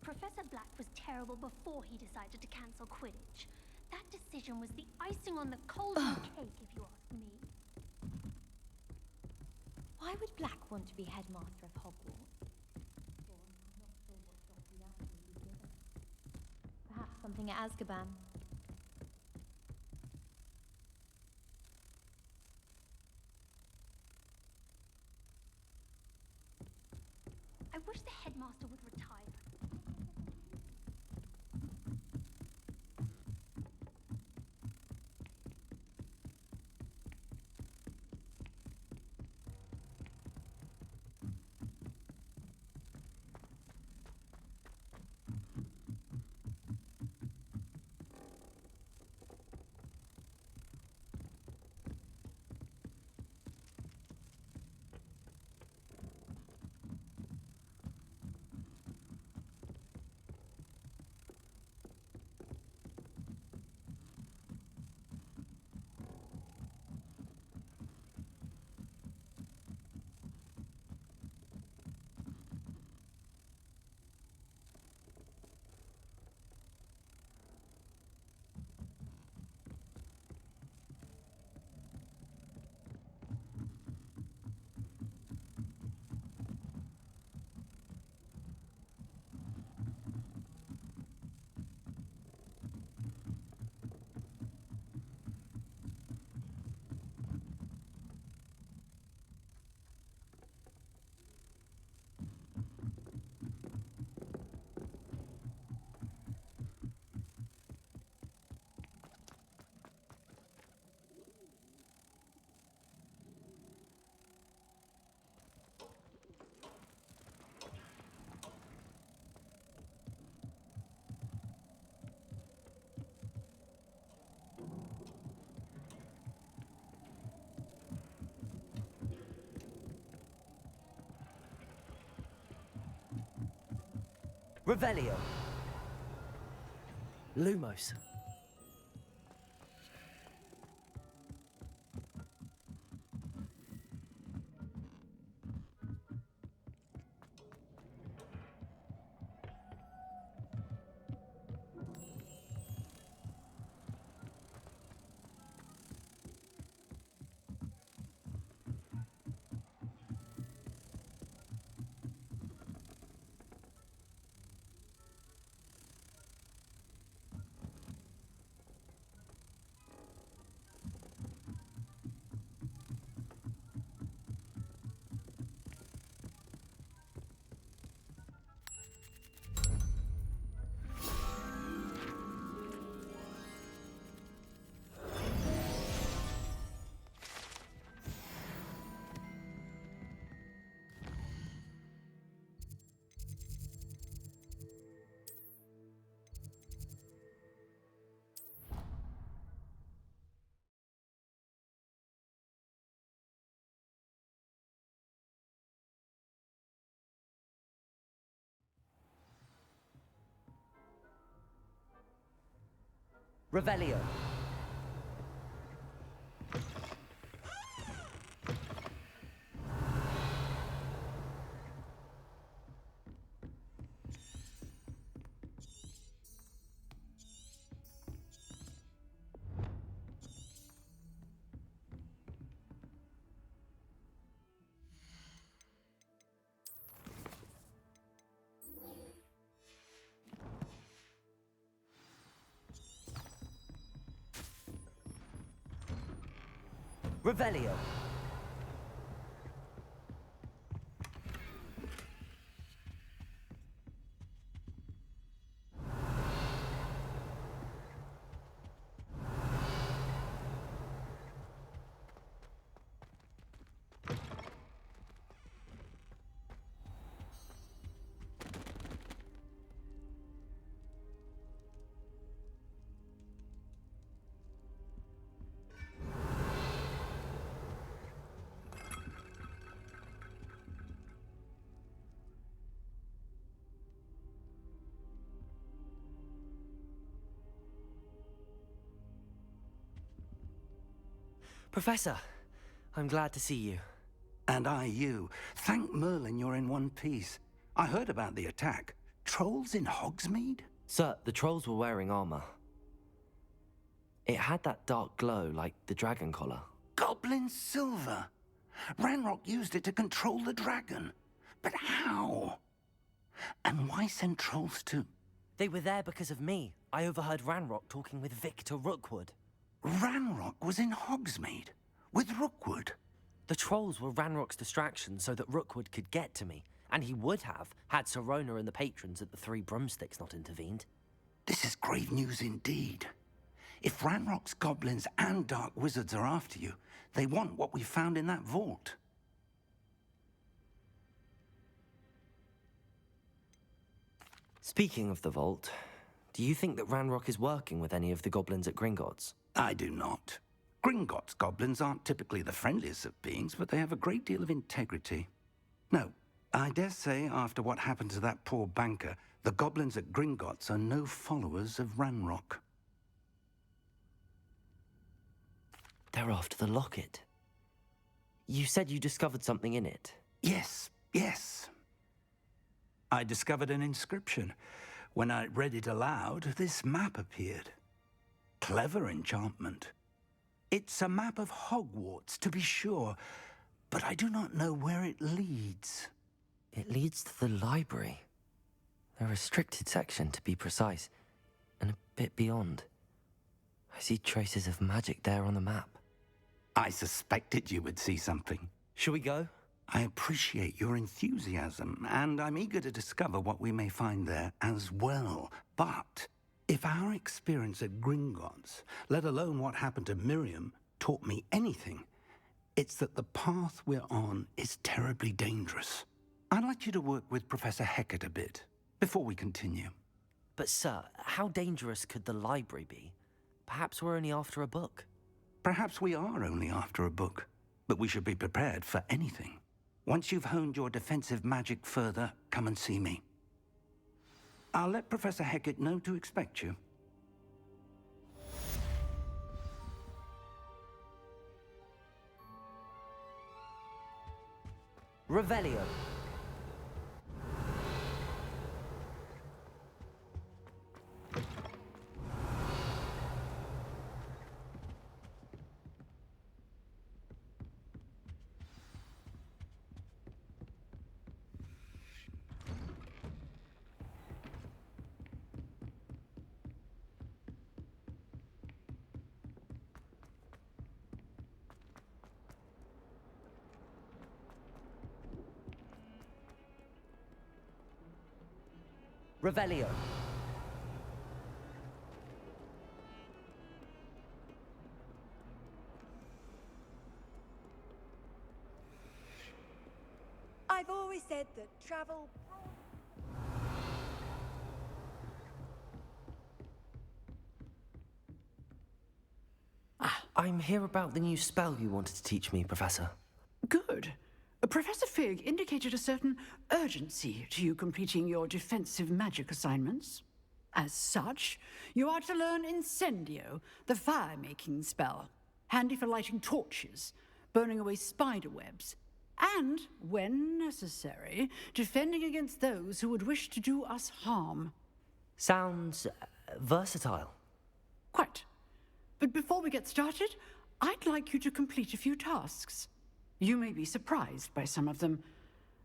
Professor Black was terrible before he decided to cancel Quidditch. That decision was the icing on the golden cake, if you ask me. Why would Black want to be headmaster of Hogwarts? Perhaps something at Azkaban. I wish the headmaster would retire. Revelio. Lumos. Revelio. Revelio. Professor, I'm glad to see you. And I you. Thank Merlin you're in one piece. I heard about the attack. trolls in Hogsmeade? Sir, the trolls were wearing armor. It had that dark glow like the dragon collar. Goblin silver! Ranrock used it to control the dragon. But how? And why send trolls to... They were there because of me. I overheard Ranrock talking with Victor Rookwood. Ranrock was in Hogsmeade? With Rookwood? The trolls were Ranrock's distraction so that Rookwood could get to me. And he would have, had Sirona and the patrons at the Three Broomsticks not intervened. This is grave news indeed. If Ranrock's goblins and dark wizards are after you, they want what we found in that vault. Speaking of the vault, do you think that Ranrock is working with any of the goblins at Gringotts? I do not. Gringotts goblins aren't typically the friendliest of beings, but they have a great deal of integrity. No, I dare say after what happened to that poor banker, the goblins at Gringotts are no followers of Ranrock. They're after the locket. You said you discovered something in it. Yes. I discovered an inscription. When I read it aloud, this map appeared. Clever enchantment. It's a map of Hogwarts, to be sure, but I do not know where it leads. It leads to the library. A restricted section, to be precise, and a bit beyond. I see traces of magic there on the map. I suspected you would see something. Shall we go? I appreciate your enthusiasm, and I'm eager to discover what we may find there as well. But if our experience at Gringotts, let alone what happened to Miriam, taught me anything, it's that the path we're on is terribly dangerous. I'd like you to work with Professor Hecat a bit, before we continue. But sir, how dangerous could the library be? Perhaps we're only after a book. Perhaps we are only after a book, but we should be prepared for anything. Once you've honed your defensive magic further, come and see me. I'll let Professor Hecat know to expect you. Revelio. Revelio. I've always said that travel... I'm here about the new spell you wanted to teach me, Professor. Good. Professor Fig indicated a certain urgency to you completing your defensive magic assignments. As such, you are to learn Incendio, the fire-making spell, handy for lighting torches, burning away spider webs, and, when necessary, defending against those who would wish to do us harm. Sounds versatile. Quite. But before we get started, I'd like you to complete a few tasks. You may be surprised by some of them.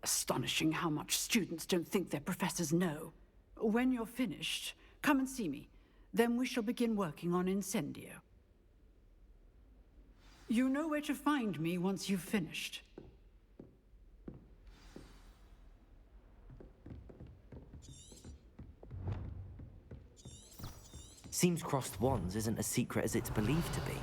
Astonishing how much students don't think their professors know. When you're finished, come and see me. Then we shall begin working on Incendio. You know where to find me once you've finished. Seems crossed wands isn't as secret as it's believed to be.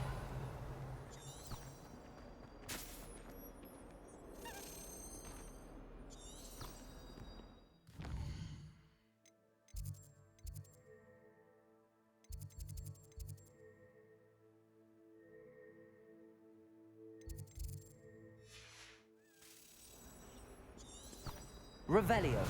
Revelio.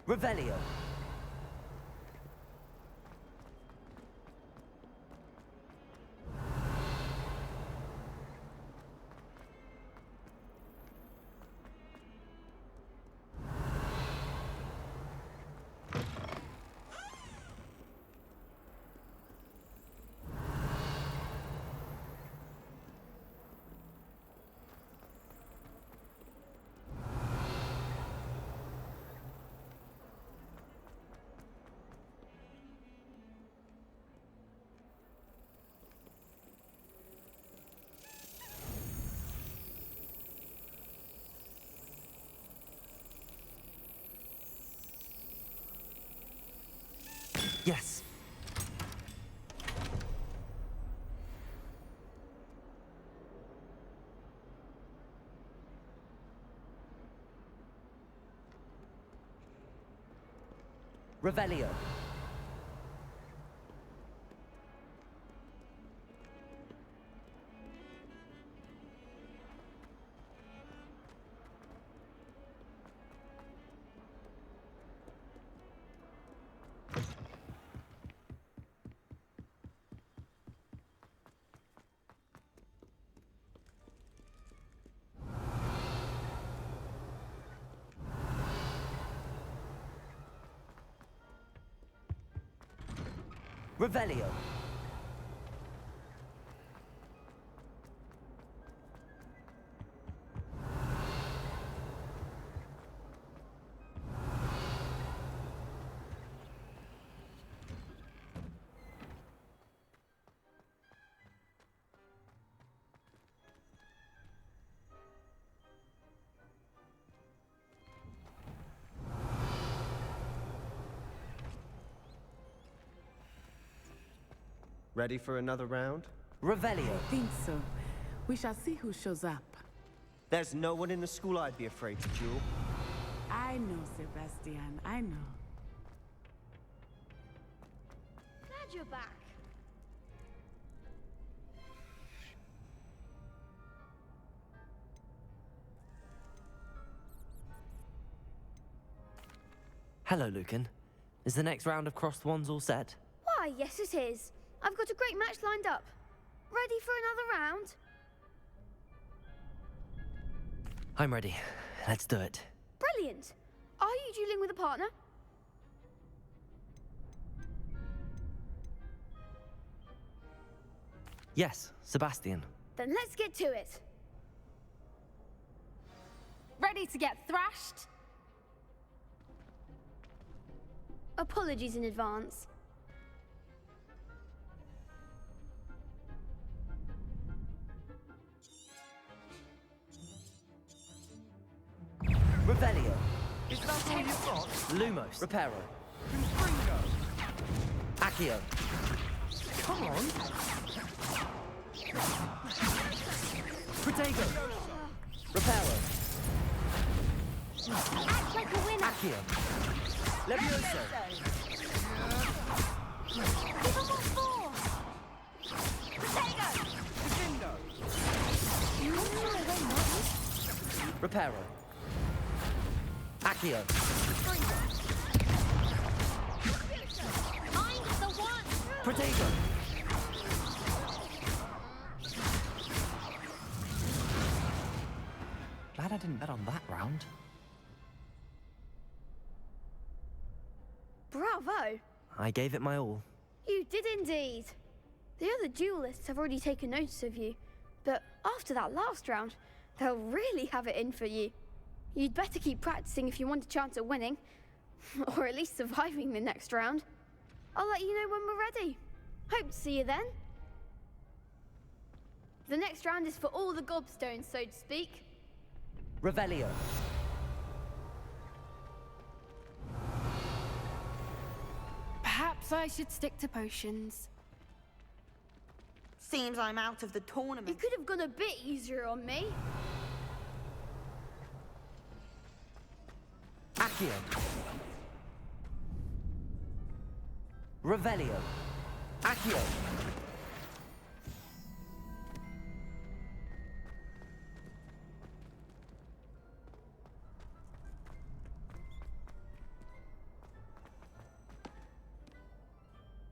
Revelio. Yes. Revelio. Revelio. Ready for another round? Revelio. Think so. We shall see who shows up. There's no one in the school I'd be afraid to duel. I know, Sebastian. I know. Glad you're back. Hello, Lucan. Is the next round of Crossed Wands all set? Why, yes it is. I've got a great match lined up. Ready for another round? I'm ready. Let's do it. Brilliant. Are you dueling with a partner? Yes, Sebastian. Then let's get to it. Ready to get thrashed? Apologies in advance. Revelio. Is that all you've got? Lumos. Reparo. Confringo! Accio. Come on! Protego. Reparo. Act like a winner. Accio. Levioso! Give them what for. Protego. Defendo! Reparo. Accio. Mind the one. Protego. Glad I didn't bet on that round. Bravo. I gave it my all. You did indeed. The other duelists have already taken notice of you, but after that last round, they'll really have it in for you. You'd better keep practicing if you want a chance at winning, or at least surviving the next round. I'll let you know when we're ready. Hope to see you then. The next round is for all the gobstones, so to speak. Revelio. Perhaps I should stick to potions. Seems I'm out of the You tournament. could have gone a bit easier on me. Accio. Revelio. Accio.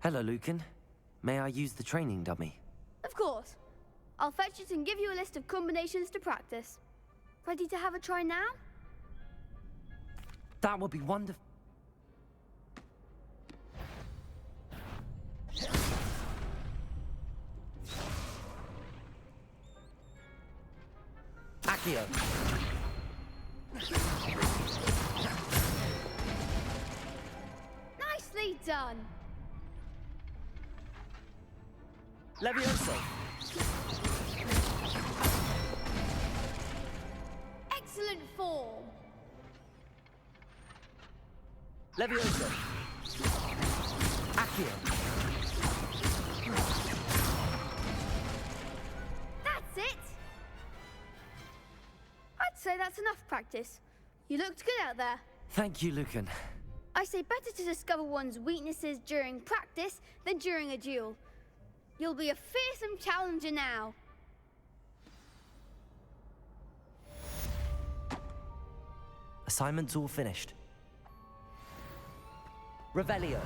Hello, Lucan. May I use the training dummy? Of course. I'll fetch it and give you a list of combinations to practice. Ready to have a try now? That would be wonderful. Accio. Nicely done. Levioso. Excellent form. Levioso. Accio. That's it. I'd say that's enough practice. You looked good out there. Thank you, Lucan. I say better to discover one's weaknesses during practice than during a duel. You'll be a fearsome challenger now. Assignment's all finished. Revelio.